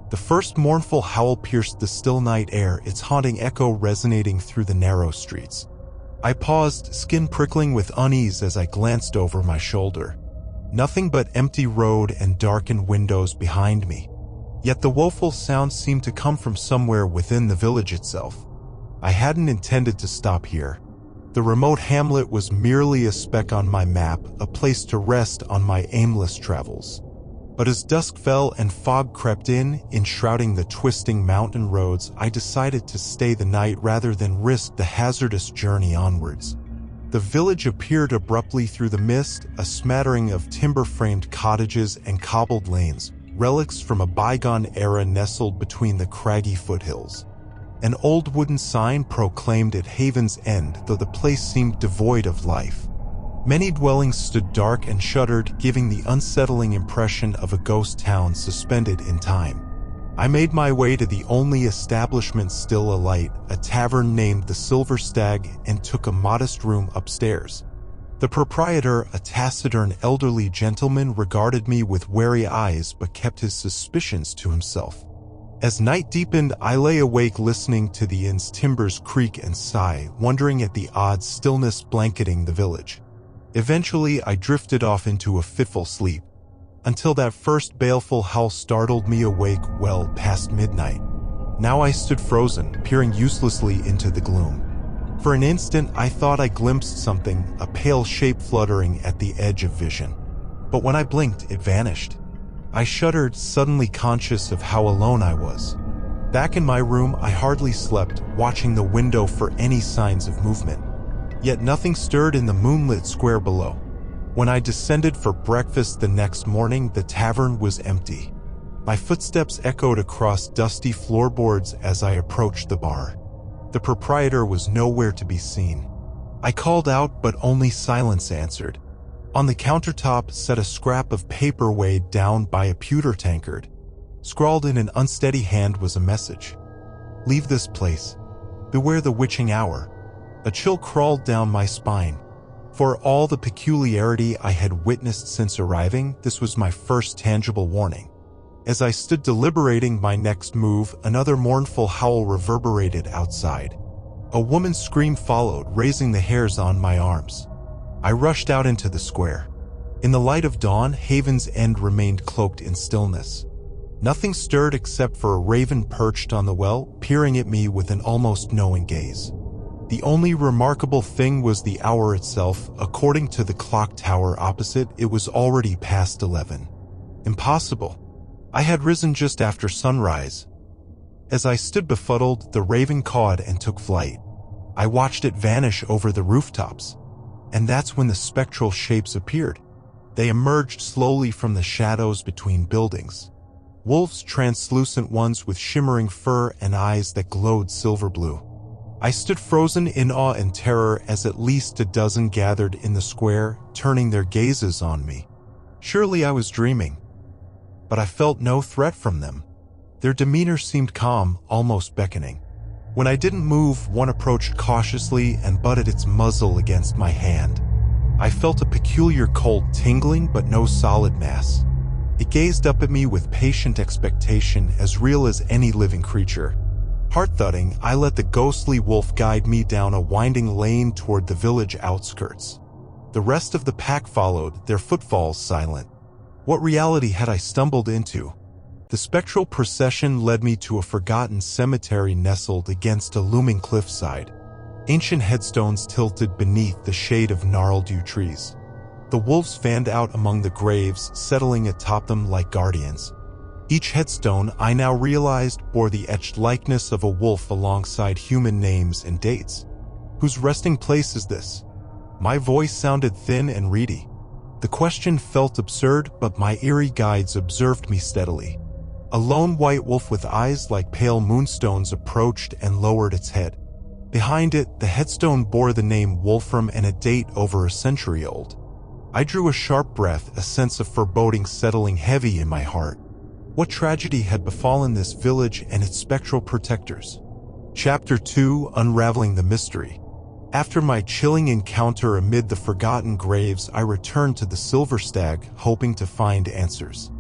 The first mournful howl pierced the still night air, its haunting echo resonating through the narrow streets. I paused, skin prickling with unease as I glanced over my shoulder. Nothing but empty road and darkened windows behind me. Yet the woeful sound seemed to come from somewhere within the village itself. I hadn't intended to stop here. The remote hamlet was merely a speck on my map, a place to rest on my aimless travels. But as dusk fell and fog crept in, enshrouding the twisting mountain roads, I decided to stay the night rather than risk the hazardous journey onwards. The village appeared abruptly through the mist, a smattering of timber-framed cottages and cobbled lanes, relics from a bygone era nestled between the craggy foothills. An old wooden sign proclaimed it Haven's End, though the place seemed devoid of life. Many dwellings stood dark and shuttered, giving the unsettling impression of a ghost town suspended in time. I made my way to the only establishment still alight, a tavern named the Silver Stag, and took a modest room upstairs. The proprietor, a taciturn elderly gentleman, regarded me with wary eyes but kept his suspicions to himself. As night deepened, I lay awake listening to the inn's timbers creak and sigh, wondering at the odd stillness blanketing the village. Eventually, I drifted off into a fitful sleep, until that first baleful howl startled me awake well past midnight. Now I stood frozen, peering uselessly into the gloom. For an instant, I thought I glimpsed something, a pale shape fluttering at the edge of vision. But when I blinked, it vanished. I shuddered, suddenly conscious of how alone I was. Back in my room, I hardly slept, watching the window for any signs of movement. Yet nothing stirred in the moonlit square below. When I descended for breakfast the next morning, the tavern was empty. My footsteps echoed across dusty floorboards as I approached the bar. The proprietor was nowhere to be seen. I called out, but only silence answered. On the countertop sat a scrap of paper weighed down by a pewter tankard. Scrawled in an unsteady hand was a message. "Leave this place. Beware the witching hour." A chill crawled down my spine. For all the peculiarity I had witnessed since arriving, this was my first tangible warning. As I stood deliberating my next move, another mournful howl reverberated outside. A woman's scream followed, raising the hairs on my arms. I rushed out into the square. In the light of dawn, Haven's End remained cloaked in stillness. Nothing stirred except for a raven perched on the well, peering at me with an almost knowing gaze. The only remarkable thing was the hour itself. According to the clock tower opposite, it was already past 11. Impossible. I had risen just after sunrise. As I stood befuddled, the raven cawed and took flight. I watched it vanish over the rooftops. And that's when the spectral shapes appeared. They emerged slowly from the shadows between buildings. Wolves, translucent ones with shimmering fur and eyes that glowed silver blue. I stood frozen in awe and terror as at least a dozen gathered in the square, turning their gazes on me. Surely I was dreaming. But I felt no threat from them. Their demeanor seemed calm, almost beckoning. When I didn't move, one approached cautiously and butted its muzzle against my hand. I felt a peculiar cold tingling, but no solid mass. It gazed up at me with patient expectation, as real as any living creature. Heart-thudding, I let the ghostly wolf guide me down a winding lane toward the village outskirts. The rest of the pack followed, their footfalls silent. What reality had I stumbled into? The spectral procession led me to a forgotten cemetery nestled against a looming cliffside. Ancient headstones tilted beneath the shade of gnarled yew trees. The wolves fanned out among the graves, settling atop them like guardians. Each headstone, I now realized, bore the etched likeness of a wolf alongside human names and dates. Whose resting place is this? My voice sounded thin and reedy. The question felt absurd, but my eerie guides observed me steadily. A lone white wolf with eyes like pale moonstones approached and lowered its head. Behind it, the headstone bore the name Wolfram and a date over a century old. I drew a sharp breath, a sense of foreboding settling heavy in my heart. What tragedy had befallen this village and its spectral protectors? Chapter 2: Unraveling the Mystery. After my chilling encounter amid the forgotten graves, I returned to the Silver Stag, hoping to find answers.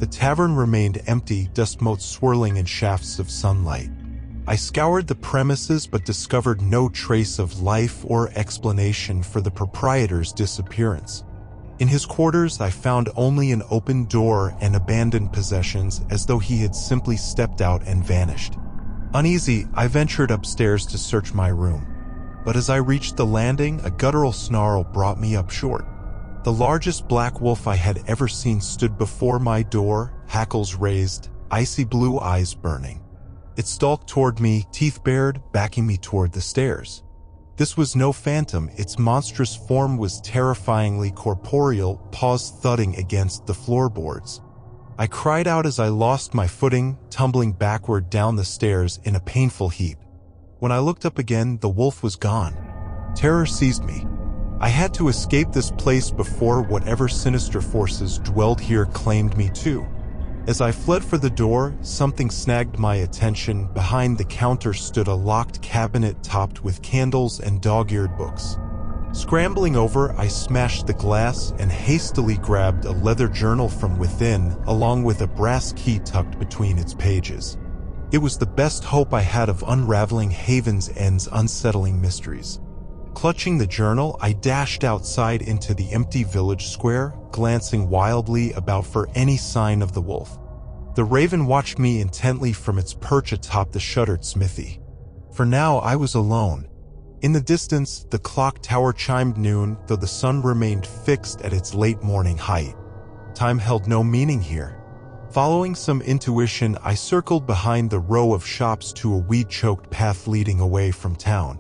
The tavern remained empty, dust motes swirling in shafts of sunlight. I scoured the premises but discovered no trace of life or explanation for the proprietor's disappearance. In his quarters, I found only an open door and abandoned possessions, as though he had simply stepped out and vanished. Uneasy, I ventured upstairs to search my room. But as I reached the landing, a guttural snarl brought me up short. The largest black wolf I had ever seen stood before my door, hackles raised, icy blue eyes burning. It stalked toward me, teeth bared, backing me toward the stairs. This was no phantom. Its monstrous form was terrifyingly corporeal, paws thudding against the floorboards. I cried out as I lost my footing, tumbling backward down the stairs in a painful heap. When I looked up again, the wolf was gone. Terror seized me. I had to escape this place before whatever sinister forces dwelled here claimed me too. As I fled for the door, something snagged my attention. Behind the counter stood a locked cabinet topped with candles and dog-eared books. Scrambling over, I smashed the glass and hastily grabbed a leather journal from within, along with a brass key tucked between its pages. It was the best hope I had of unraveling Haven's End's unsettling mysteries. Clutching the journal, I dashed outside into the empty village square, glancing wildly about for any sign of the wolf. The raven watched me intently from its perch atop the shuttered smithy. For now, I was alone. In the distance, the clock tower chimed noon, though the sun remained fixed at its late morning height. Time held no meaning here. Following some intuition, I circled behind the row of shops to a weed-choked path leading away from town.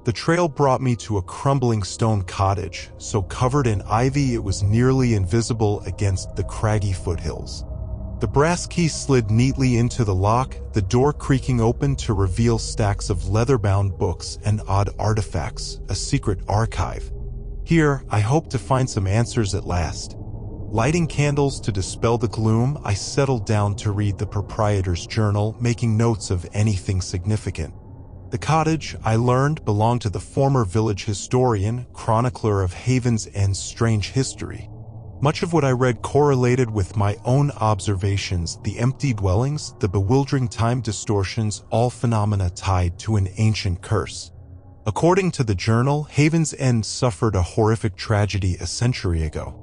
The trail brought me to a crumbling stone cottage, so covered in ivy it was nearly invisible against the craggy foothills. The brass key slid neatly into the lock, the door creaking open to reveal stacks of leather-bound books and odd artifacts, a secret archive. Here, I hoped to find some answers at last. Lighting candles to dispel the gloom, I settled down to read the proprietor's journal, making notes of anything significant. The cottage, I learned, belonged to the former village historian, chronicler of Haven's End's strange history. Much of what I read correlated with my own observations: the empty dwellings, the bewildering time distortions, all phenomena tied to an ancient curse. According to the journal, Haven's End suffered a horrific tragedy a century ago.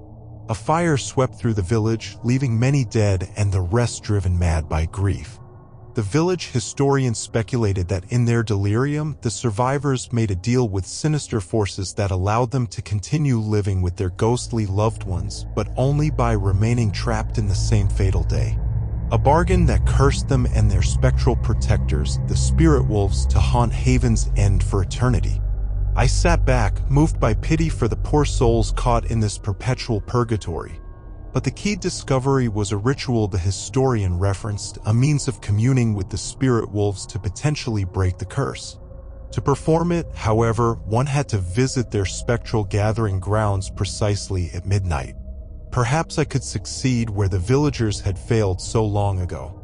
A fire swept through the village, leaving many dead and the rest driven mad by grief. The village historians speculated that in their delirium, the survivors made a deal with sinister forces that allowed them to continue living with their ghostly loved ones, but only by remaining trapped in the same fatal day. A bargain that cursed them and their spectral protectors, the spirit wolves, to haunt Haven's End for eternity. I sat back, moved by pity for the poor souls caught in this perpetual purgatory. But the key discovery was a ritual the historian referenced, a means of communing with the spirit wolves to potentially break the curse. To perform it, however, one had to visit their spectral gathering grounds precisely at midnight. Perhaps I could succeed where the villagers had failed so long ago.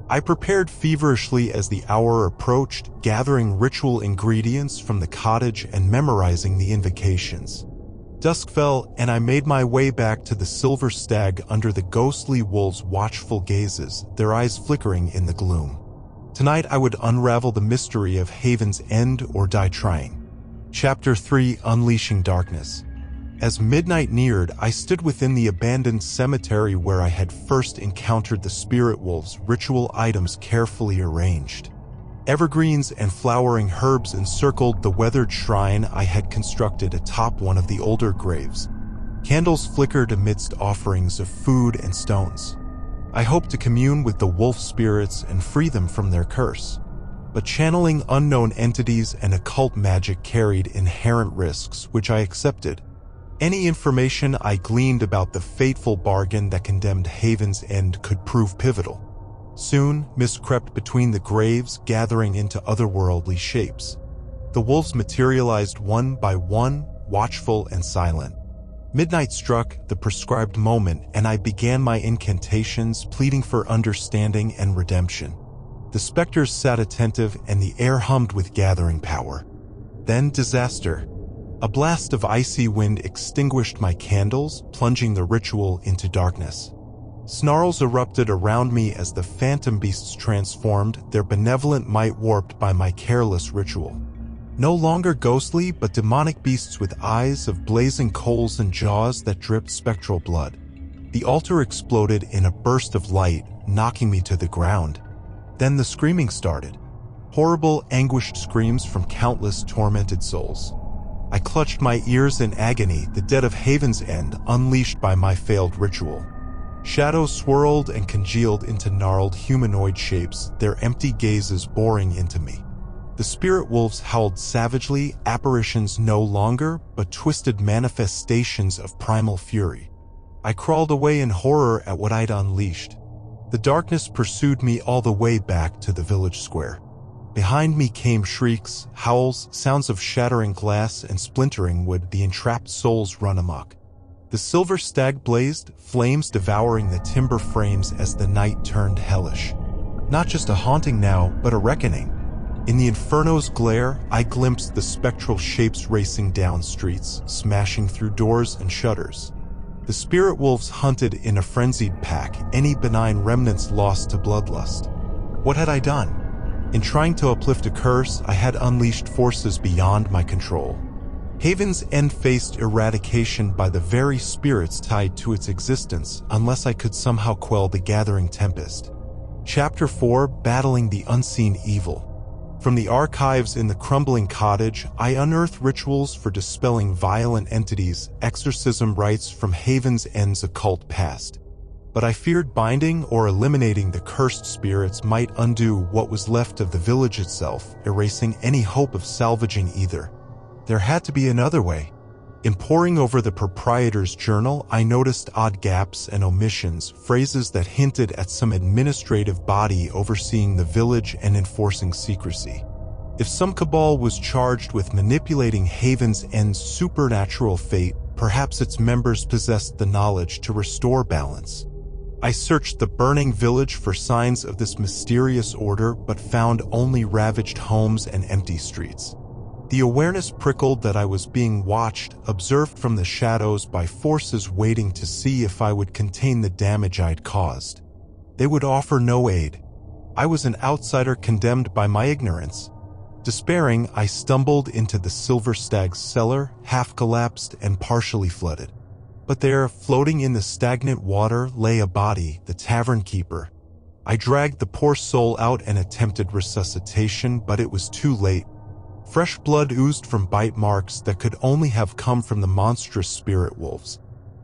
I prepared feverishly as the hour approached, gathering ritual ingredients from the cottage and memorizing the invocations. Dusk fell, and I made my way back to the Silver Stag under the ghostly wolves' watchful gazes, their eyes flickering in the gloom. Tonight I would unravel the mystery of Haven's End or die trying. Chapter 3: Unleashing Darkness. As midnight neared, I stood within the abandoned cemetery where I had first encountered the spirit wolves, ritual items carefully arranged. Evergreens and flowering herbs encircled the weathered shrine I had constructed atop one of the older graves. Candles flickered amidst offerings of food and stones. I hoped to commune with the wolf spirits and free them from their curse. But channeling unknown entities and occult magic carried inherent risks, which I accepted. Any information I gleaned about the fateful bargain that condemned Haven's End could prove pivotal. Soon, mist crept between the graves, gathering into otherworldly shapes. The wolves materialized one by one, watchful and silent. Midnight struck, the prescribed moment, and I began my incantations, pleading for understanding and redemption. The specters sat attentive, and the air hummed with gathering power. Then disaster. A blast of icy wind extinguished my candles, plunging the ritual into darkness. Snarls erupted around me as the phantom beasts transformed, their benevolent might warped by my careless ritual. No longer ghostly, but demonic beasts with eyes of blazing coals and jaws that dripped spectral blood. The altar exploded in a burst of light, knocking me to the ground. Then the screaming started. Horrible, anguished screams from countless tormented souls. I clutched my ears in agony, the dead of Haven's End, unleashed by my failed ritual. Shadows swirled and congealed into gnarled humanoid shapes, their empty gazes boring into me. The spirit wolves howled savagely, apparitions no longer, but twisted manifestations of primal fury. I crawled away in horror at what I'd unleashed. The darkness pursued me all the way back to the village square. Behind me came shrieks, howls, sounds of shattering glass and splintering wood, the entrapped souls run amok. The silver stag blazed, flames devouring the timber frames as the night turned hellish. Not just a haunting now, but a reckoning. In the inferno's glare, I glimpsed the spectral shapes racing down streets, smashing through doors and shutters. The spirit wolves hunted in a frenzied pack, any benign remnants lost to bloodlust. What had I done? In trying to uplift a curse, I had unleashed forces beyond my control. Haven's End faced eradication by the very spirits tied to its existence, unless I could somehow quell the gathering tempest. Chapter 4: Battling the Unseen Evil. From the archives in the crumbling cottage, I unearthed rituals for dispelling violent entities, exorcism rites from Haven's End's occult past. But I feared binding or eliminating the cursed spirits might undo what was left of the village itself, erasing any hope of salvaging either. There had to be another way. In poring over the proprietor's journal, I noticed odd gaps and omissions, phrases that hinted at some administrative body overseeing the village and enforcing secrecy. If some cabal was charged with manipulating Haven's End's supernatural fate, perhaps its members possessed the knowledge to restore balance. I searched the burning village for signs of this mysterious order, but found only ravaged homes and empty streets. The awareness prickled that I was being watched, observed from the shadows by forces waiting to see if I would contain the damage I'd caused. They would offer no aid. I was an outsider condemned by my ignorance. Despairing, I stumbled into the Silver Stag's cellar, half collapsed and partially flooded. But there, floating in the stagnant water, lay a body, the tavern keeper. I dragged the poor soul out and attempted resuscitation, but it was too late. Fresh blood oozed from bite marks that could only have come from the monstrous spirit wolves.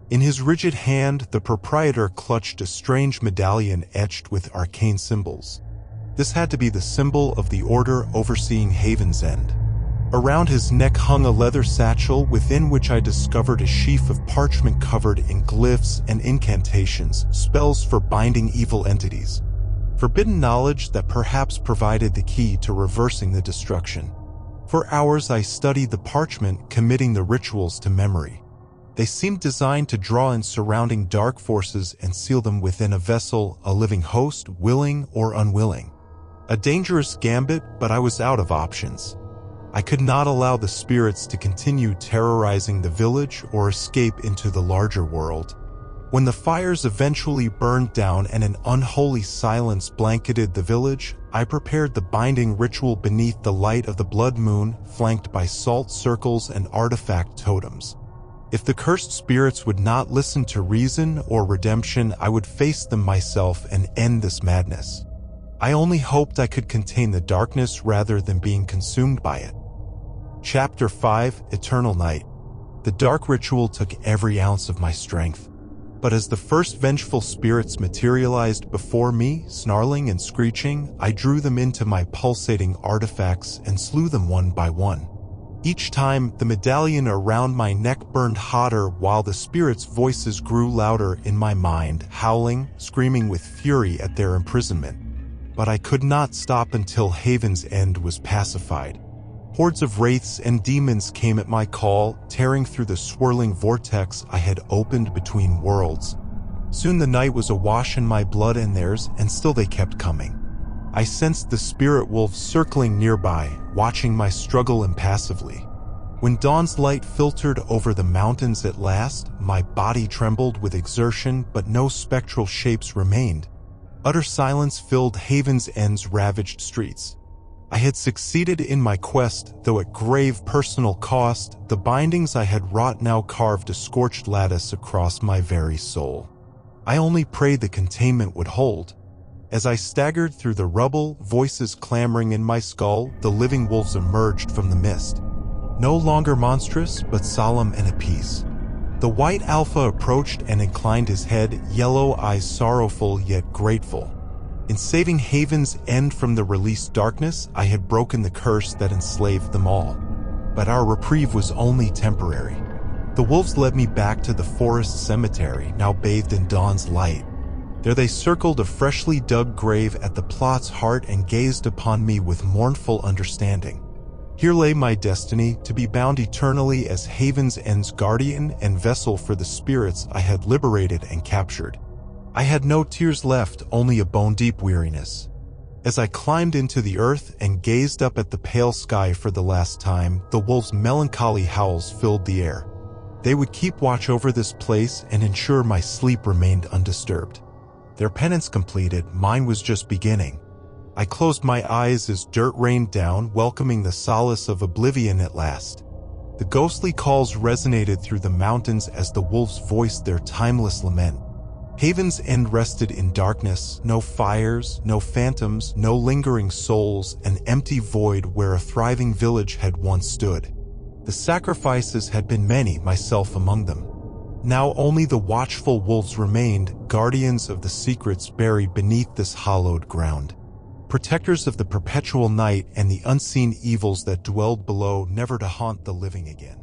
In his rigid hand, the proprietor clutched a strange medallion etched with arcane symbols. This had to be the symbol of the order overseeing Haven's End. Around his neck hung a leather satchel, within which I discovered a sheaf of parchment covered in glyphs and incantations, spells for binding evil entities. Forbidden knowledge that perhaps provided the key to reversing the destruction. For hours I studied the parchment, committing the rituals to memory. They seemed designed to draw in surrounding dark forces and seal them within a vessel, a living host, willing or unwilling. A dangerous gambit, but I was out of options. I could not allow the spirits to continue terrorizing the village or escape into the larger world. When the fires eventually burned down and an unholy silence blanketed the village, I prepared the binding ritual beneath the light of the blood moon, flanked by salt circles and artifact totems. If the cursed spirits would not listen to reason or redemption, I would face them myself and end this madness. I only hoped I could contain the darkness rather than being consumed by it. Chapter 5: Eternal Night. The dark ritual took every ounce of my strength. But as the first vengeful spirits materialized before me, snarling and screeching, I drew them into my pulsating artifacts and slew them one by one. Each time, the medallion around my neck burned hotter while the spirits' voices grew louder in my mind, howling, screaming with fury at their imprisonment. But I could not stop until Haven's End was pacified. Hordes of wraiths and demons came at my call, tearing through the swirling vortex I had opened between worlds. Soon the night was awash in my blood and theirs, and still they kept coming. I sensed the spirit wolves circling nearby, watching my struggle impassively. When dawn's light filtered over the mountains at last, my body trembled with exertion, but no spectral shapes remained. Utter silence filled Haven's End's ravaged streets. I had succeeded in my quest, though at grave personal cost. The bindings I had wrought now carved a scorched lattice across my very soul. I only prayed the containment would hold. As I staggered through the rubble, voices clamoring in my skull, the living wolves emerged from the mist. No longer monstrous, but solemn and at peace. The white alpha approached and inclined his head, yellow eyes sorrowful yet grateful. In saving Haven's End from the released darkness, I had broken the curse that enslaved them all. But our reprieve was only temporary. The wolves led me back to the forest cemetery, now bathed in dawn's light. There they circled a freshly dug grave at the plot's heart and gazed upon me with mournful understanding. Here lay my destiny, to be bound eternally as Haven's End's guardian and vessel for the spirits I had liberated and captured. I had no tears left, only a bone-deep weariness. As I climbed into the earth and gazed up at the pale sky for the last time, the wolves' melancholy howls filled the air. They would keep watch over this place and ensure my sleep remained undisturbed. Their penance completed, mine was just beginning. I closed my eyes as dirt rained down, welcoming the solace of oblivion at last. The ghostly calls resonated through the mountains as the wolves voiced their timeless lament. Haven's End rested in darkness, no fires, no phantoms, no lingering souls, an empty void where a thriving village had once stood. The sacrifices had been many, myself among them. Now only the watchful wolves remained, guardians of the secrets buried beneath this hallowed ground. Protectors of the perpetual night and the unseen evils that dwelled below, never to haunt the living again.